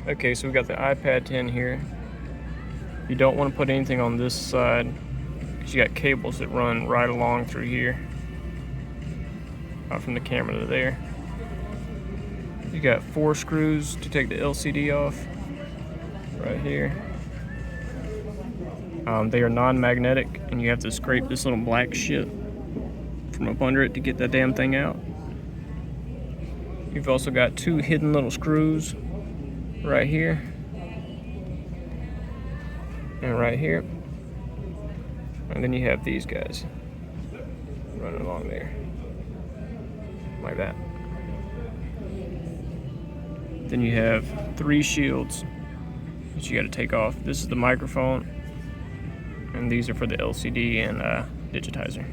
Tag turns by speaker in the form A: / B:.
A: Okay, so we got the iPad 10 here. You don't want to put anything on this side because you got cables that run right along through here, from the camera to there. You got 4 screws to take the LCD off right here. They are non-magnetic, and you have to scrape this little black shit from up under it to get that damn thing out. You've also got 2 hidden little screws right here and right here, and then you have these guys running along there like that. Then you have 3 shields that you got to take off. This is the microphone, and these are for the LCD and digitizer.